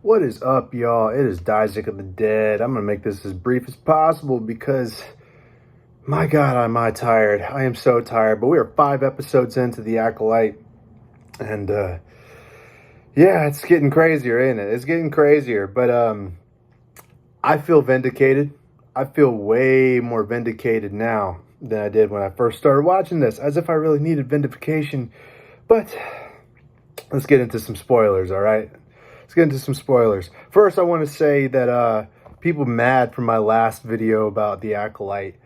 What is up, y'all? It is Isaac of the Dead. I'm going to make this as brief as possible because, my God, am I tired. I am so tired, but we are 5 episodes into the Acolyte, and, yeah, it's getting crazier, ain't it? It's getting crazier, but, I feel vindicated. I feel way more vindicated now than I did when I first started watching this, as if I really needed vindication, but let's get into some spoilers, all right? Let's get into some spoilers. First, I want to say that people mad from my last video about the Acolyte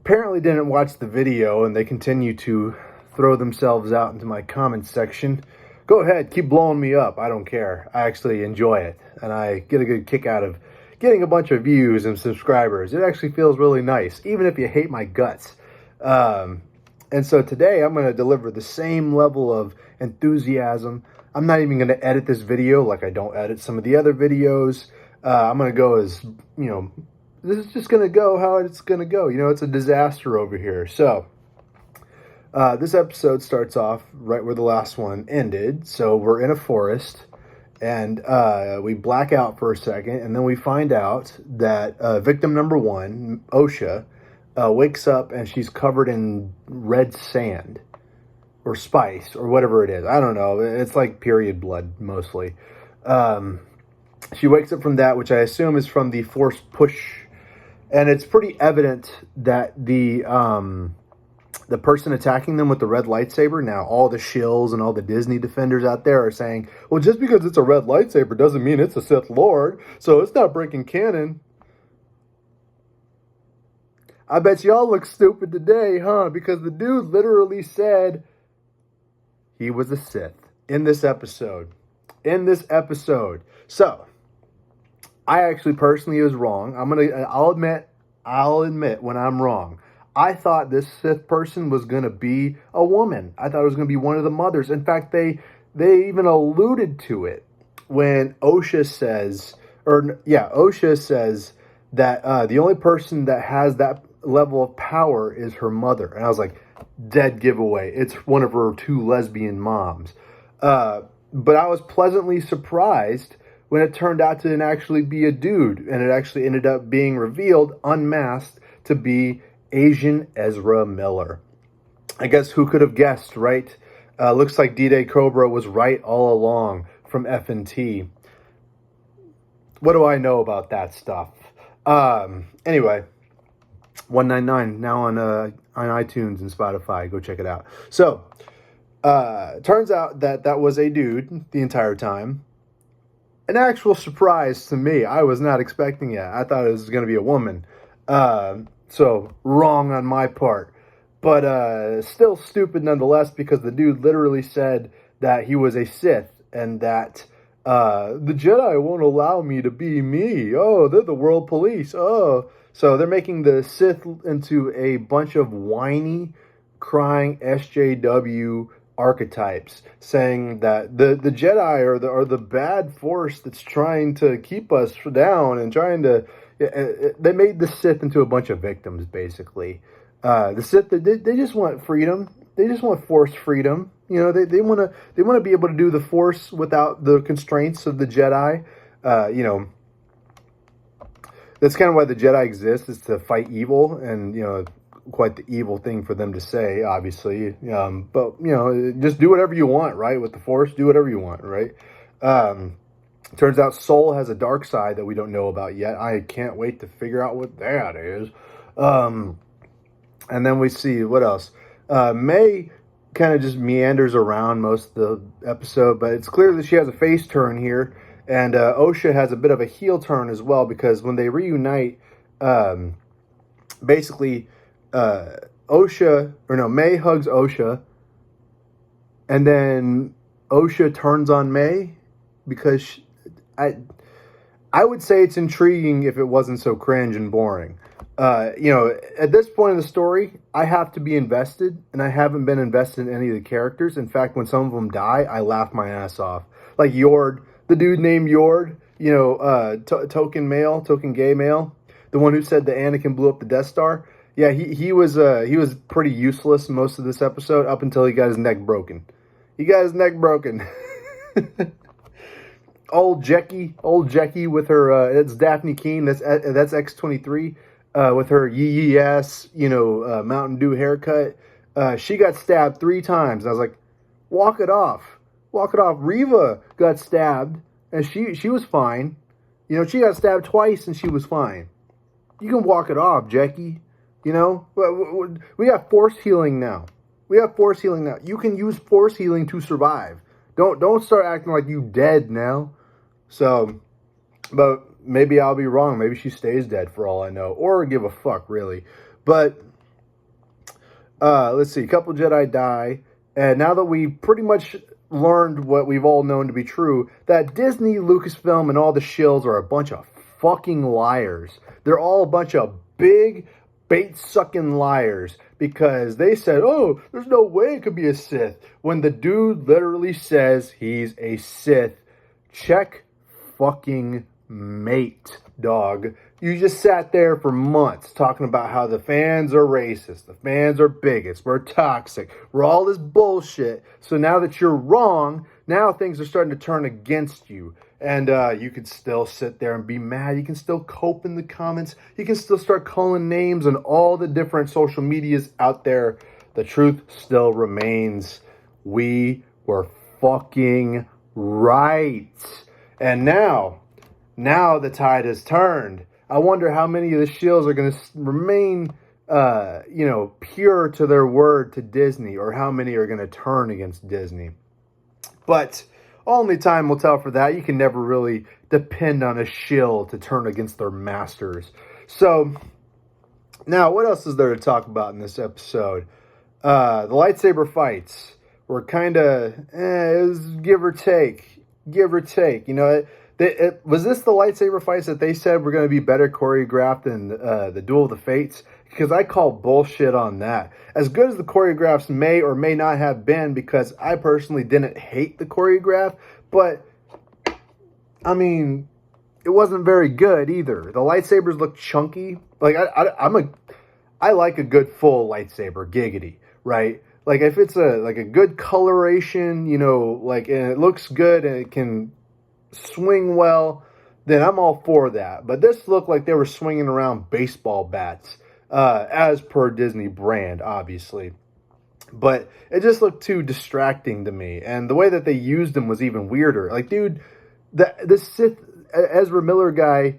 apparently didn't watch the video, and they continue to throw themselves out into my comments section. Go ahead, keep blowing me up. I don't care. I actually enjoy it, and I get a good kick out of getting a bunch of views and subscribers. It actually feels really nice, even if you hate my guts. And so today I'm going to deliver the same level of enthusiasm. I'm not even going to edit this video like I don't edit some of the other videos. I'm going to go as, this is just going to go how it's going to go. It's a disaster over here. So this episode starts off right where the last one ended. So we're in a forest, and we black out for a second, and then we find out that victim number 1, Osha, wakes up and she's covered in red sand or spice or whatever it is. I don't know. It's like period blood mostly. She wakes up from that, which I assume is from the forced push, and it's pretty evident that the person attacking them with the red lightsaber, now all the shills and all the Disney defenders out there are saying, well, just because it's a red lightsaber doesn't mean it's a Sith Lord, so it's not breaking canon. I bet y'all look stupid today, huh? Because the dude literally said he was a Sith in this episode. So, I actually personally was wrong. I'll admit when I'm wrong. I thought this Sith person was going to be a woman. I thought it was going to be one of the mothers. In fact, they even alluded to it when Osha says that the only person that has that level of power is her mother. And I was like, dead giveaway. It's one of her 2 lesbian moms. But I was pleasantly surprised when it turned out to actually be a dude, and it actually ended up being revealed, unmasked, to be Asian Ezra Miller. I guess who could have guessed, right? Looks like D-Day Cobra was right all along from F&T. What do I know about that stuff? Anyway, 199 now on iTunes and Spotify. Go check it out. So, turns out that was a dude the entire time. An actual surprise to me. I was not expecting it. I thought it was going to be a woman. So, wrong on my part. But still stupid nonetheless, because the dude literally said that he was a Sith and that the Jedi won't allow me to be me. Oh, they're the world police. Oh. So they're making the Sith into a bunch of whiny, crying SJW archetypes, saying that the Jedi are the bad force that's trying to keep us down and trying to. They made the Sith into a bunch of victims, basically. The Sith, they just want freedom. They just want force freedom. They want to be able to do the Force without the constraints of the Jedi. That's kind of why the Jedi exist, is to fight evil, and quite the evil thing for them to say, obviously. But just do whatever you want, right? With the Force, do whatever you want, right? Turns out Soul has a dark side that we don't know about yet. I can't wait to figure out what that is. And then we see, what else? May kind of just meanders around most of the episode, but it's clear that she has a face turn here, and Osha has a bit of a heel turn as well, because when they reunite, basically, May hugs Osha, and then Osha turns on May, because I would say it's intriguing if it wasn't so cringe and boring. At this point in the story, I have to be invested, and I haven't been invested in any of the characters. In fact, when some of them die, I laugh my ass off. Like Yord, the dude named Yord, token gay male, the one who said that Anakin blew up the Death Star. Yeah, he was pretty useless most of this episode up until he got his neck broken. old Jackie with her. It's Daphne Keene. That's X-23 with her yee ass, Mountain Dew haircut. She got stabbed 3 times. I was like, walk it off, walk it off. Reva got stabbed and she was fine. She got stabbed twice and she was fine. You can walk it off, Jackie. We got force healing now. You can use force healing to survive. Don't start acting like you dead now. So, but maybe I'll be wrong. Maybe she stays dead for all I know, or give a fuck really. But let's see. A couple Jedi die, and now that we pretty much learned what we've all known to be true, that Disney, Lucasfilm, and all the shills are a bunch of fucking liars. They're all a bunch of big bait-sucking liars because they said, oh, there's no way it could be a Sith, when the dude literally says he's a Sith. Check fucking mate, dog. You just sat there for months talking about how the fans are racist, the fans are bigots, we're toxic, we're all this bullshit. So now that you're wrong, now things are starting to turn against you. And you can still sit there and be mad. You can still cope in the comments. You can still start calling names on all the different social medias out there. The truth still remains. We were fucking right. And now the tide has turned. I wonder how many of the shills are going to remain, pure to their word to Disney, or how many are going to turn against Disney. But only time will tell for that. You can never really depend on a shill to turn against their masters. So, now, what else is there to talk about in this episode? The lightsaber fights were kind of, it was give or take. Was this the lightsaber fights that they said were going to be better choreographed than the Duel of the Fates? Because I call bullshit on that. As good as the choreographs may or may not have been, because I personally didn't hate the choreograph, but, I mean, it wasn't very good either. The lightsabers looked chunky. Like, I like a good full lightsaber, giggity, right? Like, if it's a good coloration, and it looks good and it can swing well, then I'm all for that. But this looked like they were swinging around baseball bats, as per Disney brand, obviously. But it just looked too distracting to me, and the way that they used them was even weirder. Like, dude, the Sith Ezra Miller guy,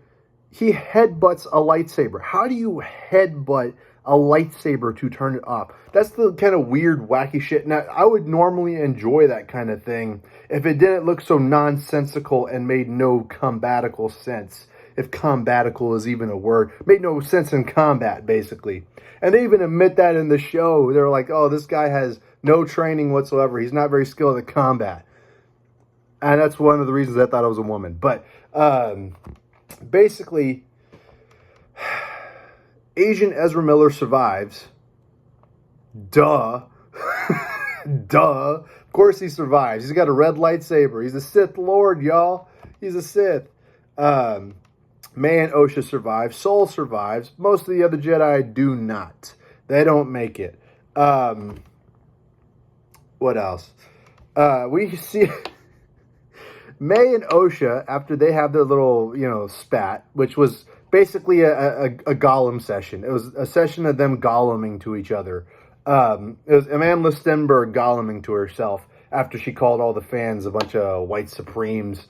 he headbutts a lightsaber. How do you headbutt a lightsaber to turn it off? That's the kind of weird, wacky shit. Now, I would normally enjoy that kind of thing if it didn't look so nonsensical and made no combatical sense. If combatical is even a word. Made no sense in combat, basically. And they even admit that in the show. They're like, oh, this guy has no training whatsoever. He's not very skilled at combat. And that's one of the reasons I thought it was a woman. But, basically, Asian Ezra Miller survives. Duh. Duh. Of course he survives. He's got a red lightsaber. He's a Sith Lord, y'all. He's a Sith. May and Osha survive. Soul survives. Most of the other Jedi do not. They don't make it. What else? We see May and Osha, after they have their little, spat, which was basically a Gollum session. It was a session of them Golluming to each other. It was Amanda Stenberg Golluming to herself after she called all the fans a bunch of white supremes.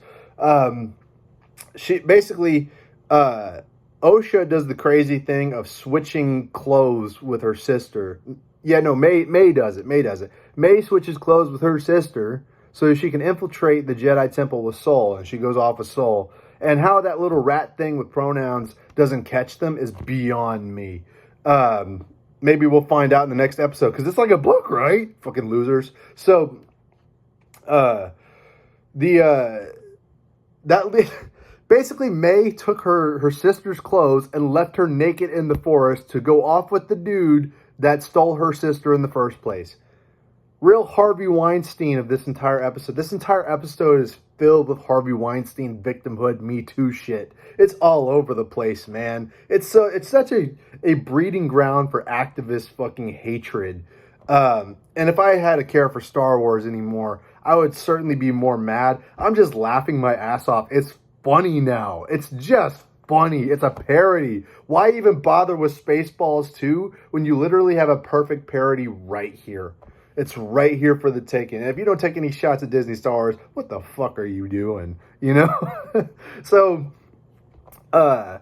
She basically, Osha does the crazy thing of switching clothes with her sister. Yeah, no, May does it. May switches clothes with her sister so she can infiltrate the Jedi Temple with Soul, and she goes off with Soul. And how that little rat thing with pronouns doesn't catch them is beyond me. Maybe we'll find out in the next episode, because it's like a book, right? Fucking losers. So, basically, May took her sister's clothes and left her naked in the forest to go off with the dude that stole her sister in the first place. Real Harvey Weinstein of this entire episode. This entire episode is filled with Harvey Weinstein victimhood, Me Too shit. It's all over the place, man. It's such a breeding ground for activist fucking hatred. And if I had a care for Star Wars anymore, I would certainly be more mad. I'm just laughing my ass off. It's funny now. It's just funny. It's a parody. Why even bother with Spaceballs 2 when you literally have a perfect parody right here? It's right here for the taking. And if you don't take any shots at Disney Star Wars, what the fuck are you doing? You know? So, I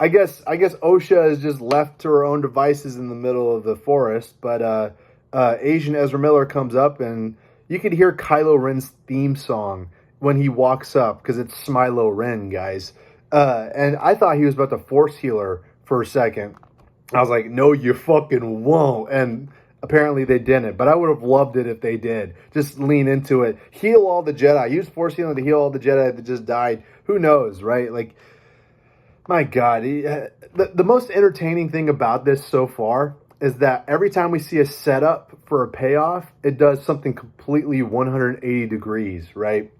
guess Osha is just left to her own devices in the middle of the forest. But Asian Ezra Miller comes up, and you could hear Kylo Ren's theme song when he walks up, because it's Smilo Ren, guys. And I thought he was about to force heal her for a second. I was like, no, you fucking won't. And apparently they didn't, but I would have loved it if they did. Just lean into it. Heal all the Jedi. Use Force healing to heal all the Jedi that just died. Who knows, right? Like, my God. The most entertaining thing about this so far is that every time we see a setup for a payoff, it does something completely 180 degrees, right?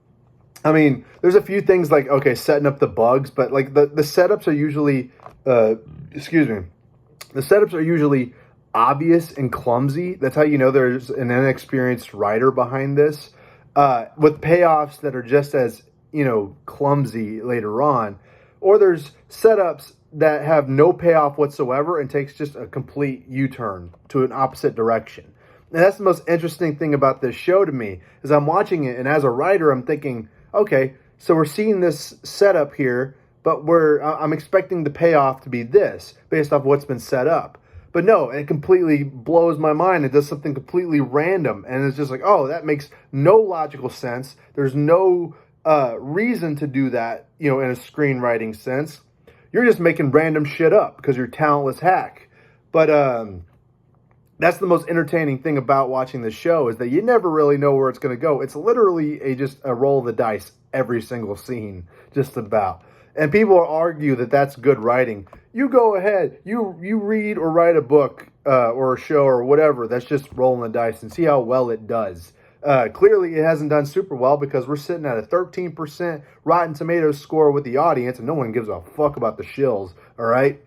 I mean, there's a few things like, okay, setting up the bugs, but like the setups are usually, the setups are usually obvious and clumsy. That's how you know there's an inexperienced writer behind this, with payoffs that are just as, clumsy later on. Or there's setups that have no payoff whatsoever and takes just a complete U-turn to an opposite direction. And that's the most interesting thing about this show to me, is I'm watching it, and as a writer, I'm thinking, okay, so we're seeing this setup here, but I'm expecting the payoff to be this, based off what's been set up. But no, it completely blows my mind. It does something completely random. And it's just like, oh, that makes no logical sense. There's no reason to do that, in a screenwriting sense. You're just making random shit up because you're a talentless hack. But that's the most entertaining thing about watching the show, is that you never really know where it's going to go. It's literally just a roll of the dice every single scene, just about. And people argue that that's good writing. You go ahead. You read or write a book or a show or whatever that's just rolling the dice and see how well it does. Clearly, it hasn't done super well because we're sitting at a 13% Rotten Tomatoes score with the audience, and no one gives a fuck about the shills, all right?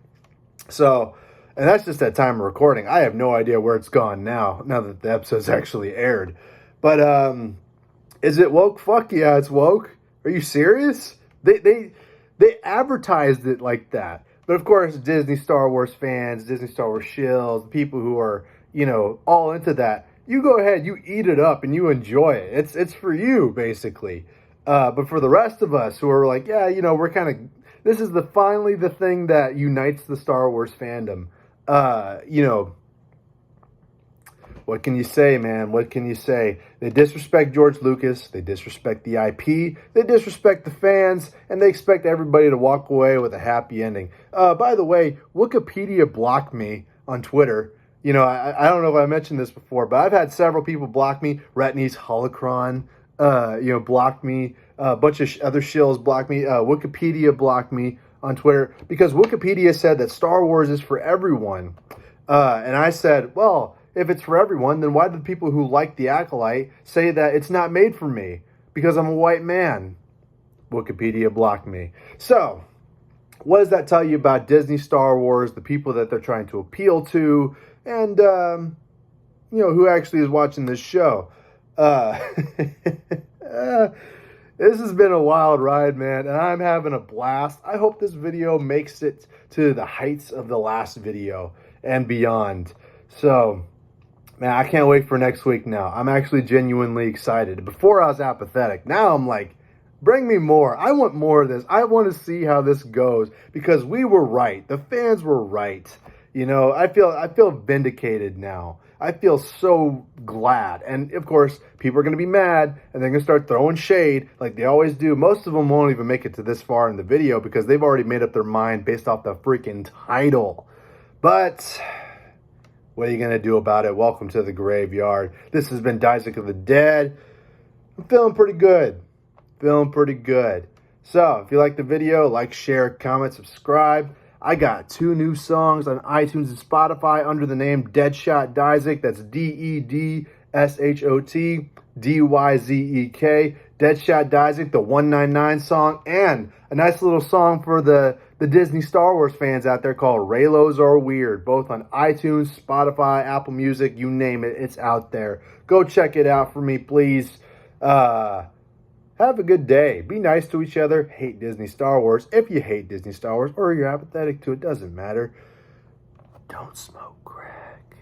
So, and that's just at time of recording. I have no idea where it's gone now that the episode's actually aired. But is it woke? Fuck yeah, it's woke. Are you serious? They advertised it like that. But of course, Disney Star Wars fans, Disney Star Wars shills, people who are, all into that, you go ahead, you eat it up and you enjoy it. It's for you, basically. But for the rest of us who are like, yeah, we're kind of, this is finally the thing that unites the Star Wars fandom. What can you say, man? What can you say? They disrespect George Lucas. They disrespect the IP. They disrespect the fans. And they expect everybody to walk away with a happy ending. By the way, Wikipedia blocked me on Twitter. I don't know if I mentioned this before, but I've had several people block me. Retney's Holocron, blocked me. A bunch of other shills blocked me. Wikipedia blocked me on Twitter because Wikipedia said that Star Wars is for everyone. And I said, well, if it's for everyone, then why do the people who like The Acolyte say that it's not made for me? Because I'm a white man. Wikipedia blocked me. So, what does that tell you about Disney Star Wars, the people that they're trying to appeal to, and, who actually is watching this show? This has been a wild ride, man, and I'm having a blast. I hope this video makes it to the heights of the last video and beyond. So, man, I can't wait for next week now. I'm actually genuinely excited. Before I was apathetic. Now I'm like, bring me more. I want more of this. I want to see how this goes because we were right. The fans were right. I feel vindicated now. I feel so glad. And of course, people are going to be mad and they're going to start throwing shade like they always do. Most of them won't even make it to this far in the video because they've already made up their mind based off the freaking title. But what are you going to do about it? Welcome to the graveyard. This has been Isaac of the Dead. I'm feeling pretty good. So, if you like the video, like, share, comment, subscribe. I got 2 new songs on iTunes and Spotify under the name Deadshot Dyzek. That's DEDSHOT DYZEK. Deadshot Dyzek, the 199 song, and a nice little song for the Disney Star Wars fans out there called Raylos Are Weird, both on iTunes, Spotify, Apple Music, you name it, it's out there. Go check it out for me, please. Have a good day. Be nice to each other. Hate Disney Star Wars. If you hate Disney Star Wars or you're apathetic to it, doesn't matter. Don't smoke crack.